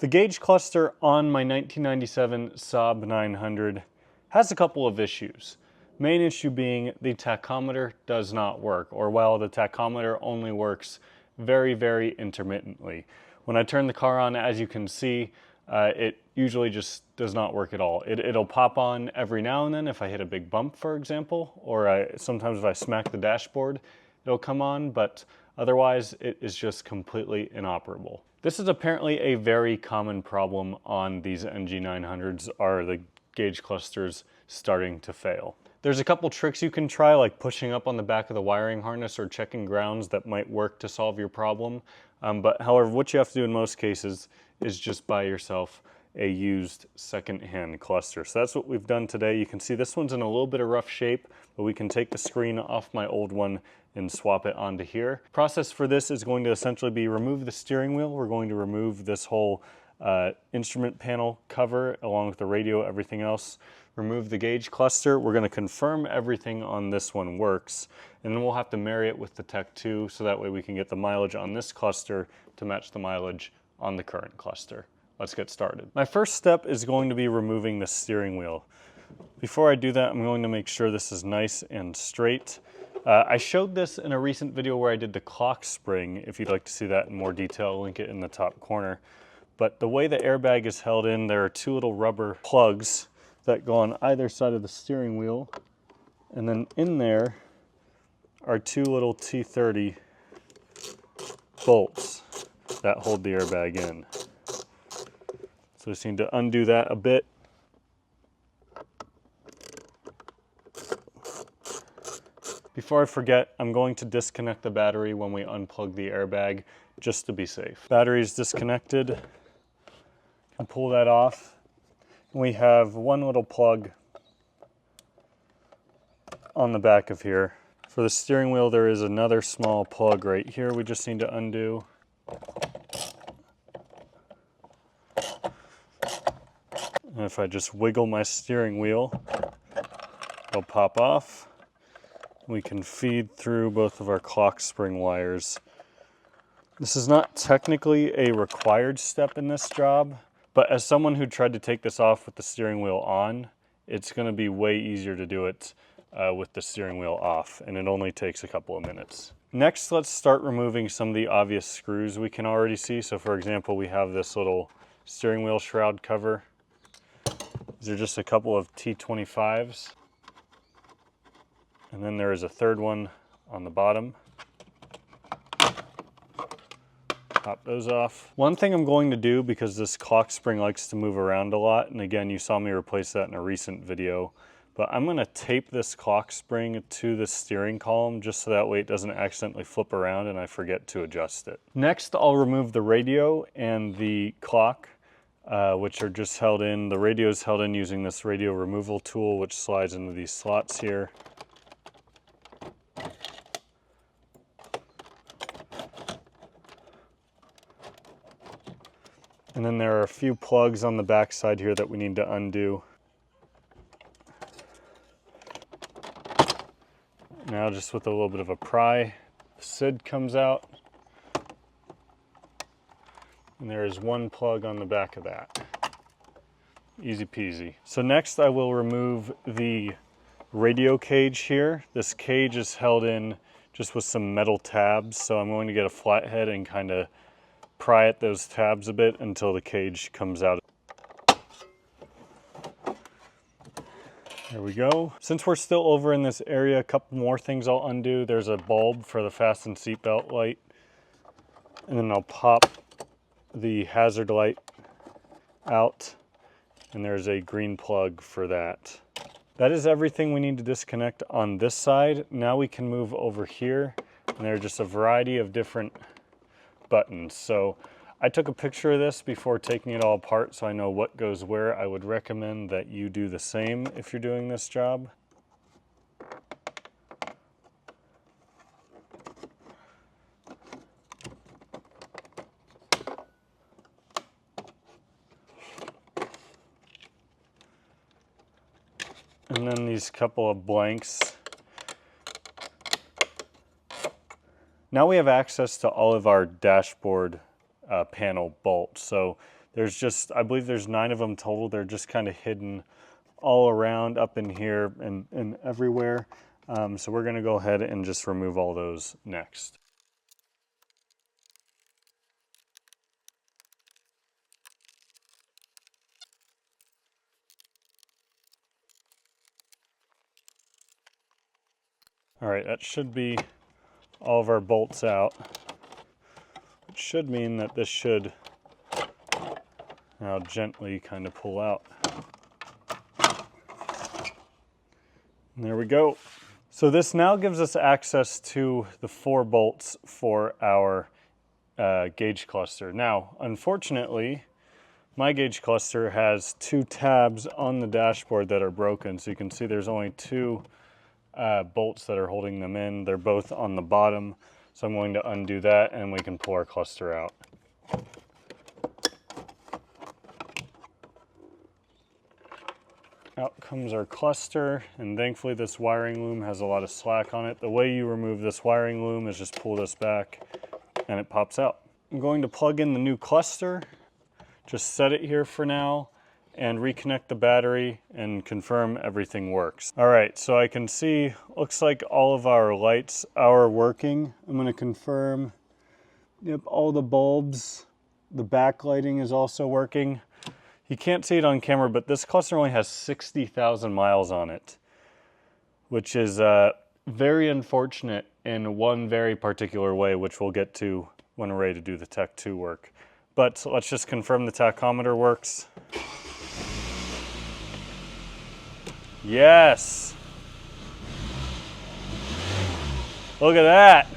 The gauge cluster on my 1997 Saab 900 has a couple of issues. Main issue being the tachometer does not work, or well, the tachometer only works very, very intermittently. When I turn the car on, as you can see, it usually just does not work at all. It'll pop on every now and then if I hit a big bump, for example, or sometimes if I smack the dashboard, it'll come on, but otherwise it is just completely inoperable. This is apparently a very common problem on these NG900s, are the gauge clusters starting to fail. There's a couple tricks you can try, like pushing up on the back of the wiring harness or checking grounds, that might work to solve your problem. But however, what you have to do in most cases is just buy yourself a used second-hand cluster. So that's what we've done today. You can see this one's in a little bit of rough shape, but we can take the screen off my old one and swap it onto here. Process for this is going to essentially be remove the steering wheel. We're going to remove this whole instrument panel cover along with the radio, everything else. Remove the gauge cluster. We're going to confirm everything on this one works, and then we'll have to marry it with the Tech2 so that way we can get the mileage on this cluster to match the mileage on the current cluster. Let's get started. My first step is going to be removing the steering wheel. Before I do that, I'm going to make sure this is nice and straight. I showed this in a recent video where I did the clock spring. If you'd like to see that in more detail, I'll link it in the top corner. But the way the airbag is held in, there are two little rubber plugs that go on either side of the steering wheel. And then in there are two little T30 bolts that hold the airbag in. So I just need to undo that a bit. Before I forget, I'm going to disconnect the battery when we unplug the airbag, just to be safe. Battery is disconnected. Can pull that off. We have one little plug on the back of here. For the steering wheel, there is another small plug right here we just need to undo. And if I just wiggle my steering wheel, it'll pop off. We can feed through both of our clock spring wires. This is not technically a required step in this job, but as someone who tried to take this off with the steering wheel on, it's going to be way easier to do it with the steering wheel off, and it only takes a couple of minutes. Next, let's start removing some of the obvious screws we can already see. So for example, we have this little steering wheel shroud cover. These are just a couple of T25s. And then there is a third one on the bottom. Pop those off. One thing I'm going to do, because this clock spring likes to move around a lot, and again, you saw me replace that in a recent video, but I'm going to tape this clock spring to the steering column just so that way it doesn't accidentally flip around and I forget to adjust it. Next, I'll remove the radio and the clock, which are just held in. The radio is held in using this radio removal tool, which slides into these slots here. And then there are a few plugs on the back side here that we need to undo. Now just with a little bit of a pry, the SID comes out. And there is one plug on the back of that. Easy peasy. So next I will remove the radio cage here. This cage is held in just with some metal tabs, so I'm going to get a flathead and kind of pry at those tabs a bit until the cage comes out. There we go. Since we're still over in this area, a couple more things I'll undo. There's a bulb for the fasten seatbelt light, and then I'll pop the hazard light out, and there's a green plug for that. That is everything we need to disconnect on this side. Now we can move over here, and there are just a variety of different buttons. So I took a picture of this before taking it all apart so I know what goes where. I would recommend that you do the same if you're doing this job. And then these couple of blanks. Now we have access to all of our dashboard panel bolts. So There's just, I believe there's 9 of them total. They're just kind of hidden all around, up in here and everywhere. So we're gonna go ahead and just remove all those next. All right, that should be all of our bolts out. It should mean that this should now gently kind of pull out. And there we go. So this now gives us access to the 4 bolts for our gauge cluster. Now, unfortunately, my gauge cluster has 2 tabs on the dashboard that are broken. So you can see there's only 2 bolts that are holding them in. They're both on the bottom. So I'm going to undo that and we can pull our cluster out. Out comes our cluster, and thankfully this wiring loom has a lot of slack on it. The way you remove this wiring loom is just pull this back and it pops out. I'm going to plug in the new cluster, just set it here for now, and reconnect the battery and confirm everything works. All right, so I can see, looks like all of our lights are working. I'm gonna confirm, yep, all the bulbs, the backlighting is also working. You can't see it on camera, but this cluster only has 60,000 miles on it, which is very unfortunate in one very particular way, which we'll get to when we're ready to do the Tech2 work. But let's just confirm the tachometer works. Yes! Look at that!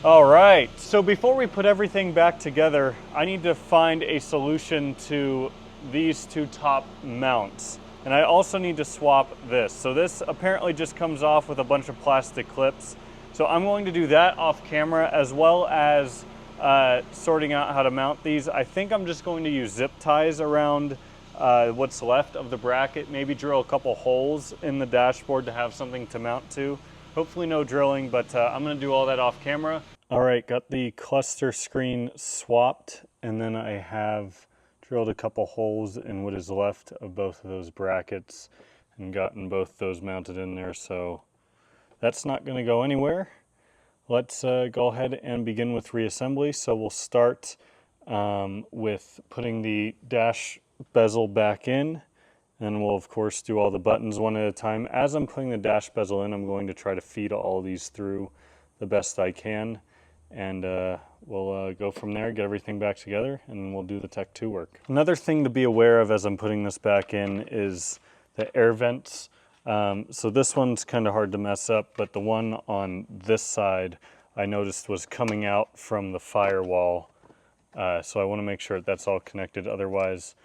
All right, so before we put everything back together, I need to find a solution to these 2 top mounts. And I also need to swap this. So this apparently just comes off with a bunch of plastic clips. So I'm going to do that off camera, as well as sorting out how to mount these. I think I'm just going to use zip ties around what's left of the bracket, maybe drill a couple holes in the dashboard to have something to mount to. Hopefully no drilling, but I'm gonna do all that off camera. All right, got the cluster screen swapped, and then I have drilled a couple holes in what is left of both of those brackets and gotten both those mounted in there, so that's not going to go anywhere. Let's go ahead and begin with reassembly. So we'll start with putting the dash bezel back in, and we'll of course do all the buttons one at a time. As I'm putting the dash bezel in, I'm going to try to feed all these through the best I can, and we'll go from there, get everything back together, and we'll do the Tech2 work. Another thing to be aware of as I'm putting this back in is the air vents. So this one's kind of hard to mess up, but the one on this side I noticed was coming out from the firewall. So I want to make sure that's all connected, otherwise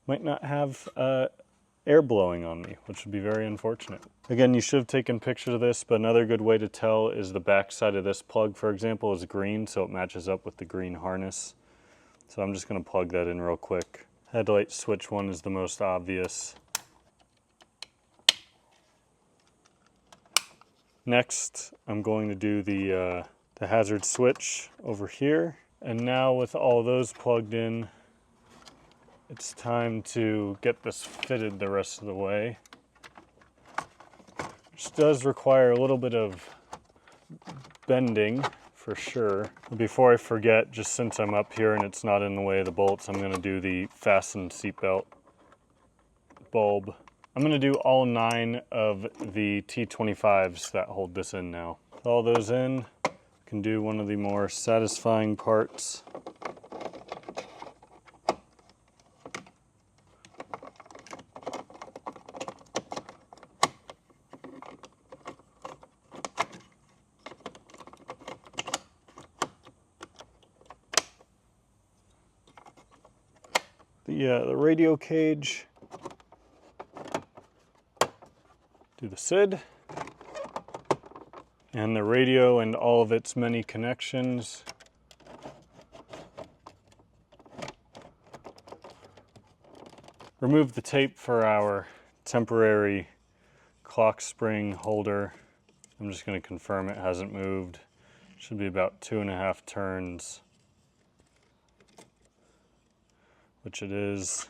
might not have air blowing on me, which would be very unfortunate. Again, you should have taken pictures of this, but another good way to tell is the back side of this plug, for example, is green, so it matches up with the green harness. So I'm just going to plug that in real quick. Headlight switch one is the most obvious. Next, I'm going to do the hazard switch over here. And now with all those plugged in, it's time to get this fitted the rest of the way. Which does require a little bit of bending for sure. Before I forget, just since I'm up here and it's not in the way of the bolts, I'm going to do the fasten seatbelt bulb. I'm going to do all 9 of the T25s that hold this in now. With all those in, I can do one of the more satisfying parts. The radio cage, do the SID, and the radio and all of its many connections. Remove the tape for our temporary clock spring holder. I'm just going to confirm it hasn't moved. Should be about 2.5 turns. which it is.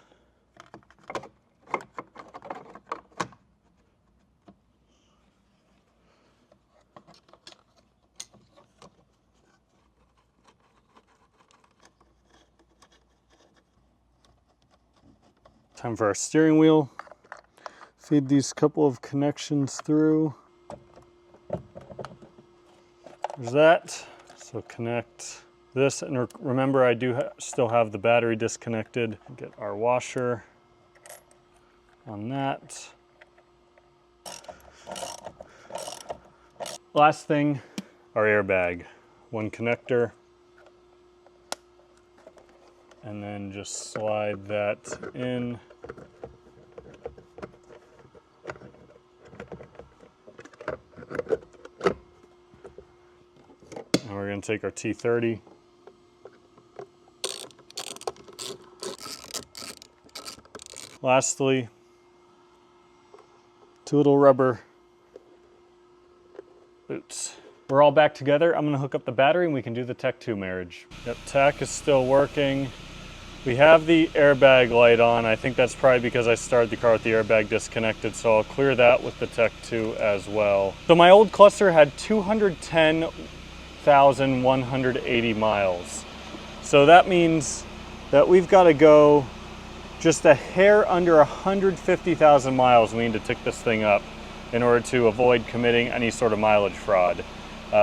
Time for our steering wheel. Feed these couple of connections through. There's that. So connect this, and remember I do still have the battery disconnected. Get our washer on that. Last thing, our airbag. One connector, and then just slide that in. And we're going to take our T30. Lastly, two little rubber boots. We're all back together. I'm going to hook up the battery and we can do the Tech2 marriage. Yep, tach is still working. We have the airbag light on. I think that's probably because I started the car with the airbag disconnected, so I'll clear that with the Tech2 as well. So my old cluster had 210,180 miles. So that means that we've got to go just a hair under 150,000 miles we need to tick this thing up in order to avoid committing any sort of mileage fraud,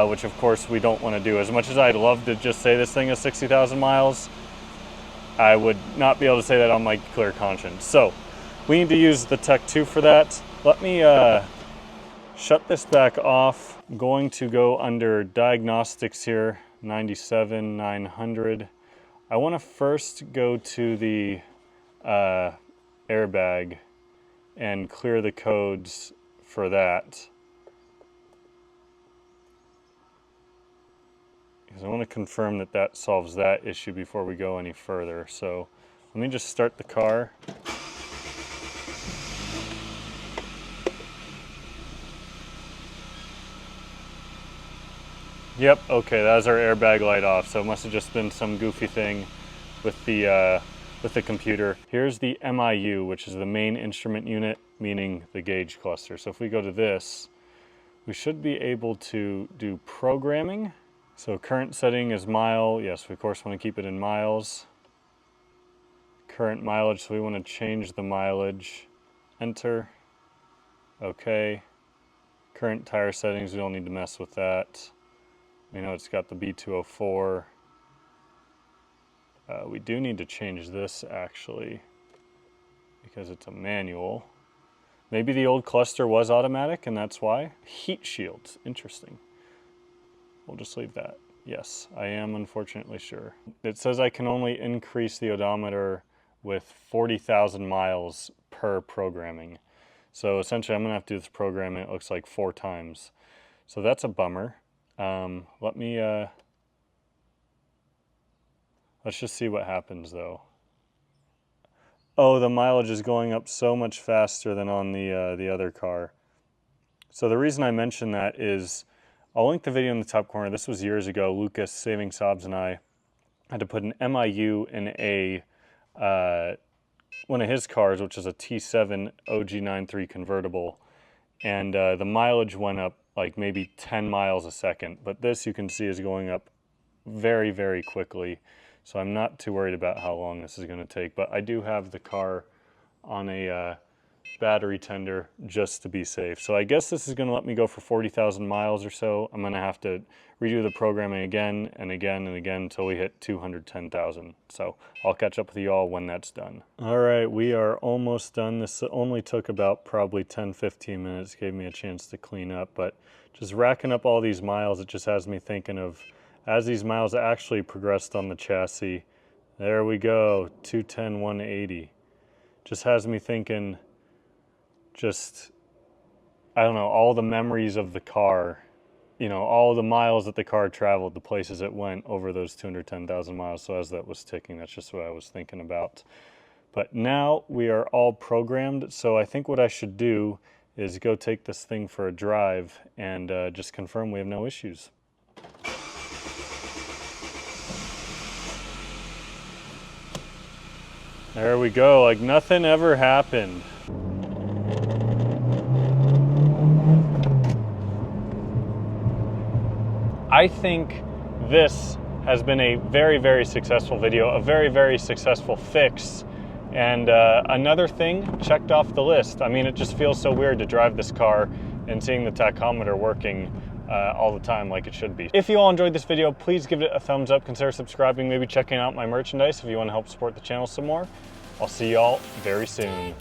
which of course we don't want to do. As much as I'd love to just say this thing is 60,000 miles, I would not be able to say that on my clear conscience. So we need to use the Tech2 for that. Let me shut this back off. I'm going to go under diagnostics here, 97,900. I want to first go to the airbag and clear the codes for that. Because I want to confirm that that solves that issue before we go any further. So let me just start the car. Yep, okay, that was our airbag light off. So it must have just been some goofy thing with the computer. Here's the MIU, which is the main instrument unit, meaning the gauge cluster. So if we go to this, we should be able to do programming. So current setting is mile. Yes, we of course want to keep it in miles. Current mileage, so we want to change the mileage. Enter. Okay. Current tire settings, we don't need to mess with that. We know it's got the B204. We do need to change this actually, because it's a manual. Maybe the old cluster was automatic and that's why. Heat shields, interesting. We'll just leave that. Yes, I am unfortunately sure. It says I can only increase the odometer with 40,000 miles per programming. So essentially I'm gonna have to do this programming, it looks like 4 times. So that's a bummer. Let's just see what happens though. Oh, the mileage is going up so much faster than on the other car. So the reason I mention that is, I'll link the video in the top corner. This was years ago. Lucas, Saving Saabs, and I had to put an MIU in one of his cars, which is a T7 OG93 convertible. And the mileage went up like maybe 10 miles a second. But this you can see is going up very, very quickly. So I'm not too worried about how long this is going to take. But I do have the car on a battery tender just to be safe. So I guess this is going to let me go for 40,000 miles or so. I'm going to have to redo the programming again and again and again until we hit 210,000. So I'll catch up with you all when that's done. All right, we are almost done. This only took about probably 10-15 minutes, gave me a chance to clean up, but just racking up all these miles, it just has me thinking of, as these miles actually progressed on the chassis, there we go, 210, 180. Just has me thinking, just, I don't know, all the memories of the car, you know, all the miles that the car traveled, the places it went over those 210,000 miles. So as that was ticking, that's just what I was thinking about. But now we are all programmed. So I think what I should do is go take this thing for a drive and just confirm we have no issues. There we go, like nothing ever happened. I think this has been a very, very successful video, a very, very successful fix. And another thing checked off the list. I mean, it just feels so weird to drive this car and seeing the tachometer working all the time like it should be. If you all enjoyed this video, please give it a thumbs up, consider subscribing, maybe checking out my merchandise if you want to help support the channel some more. I'll see y'all very soon.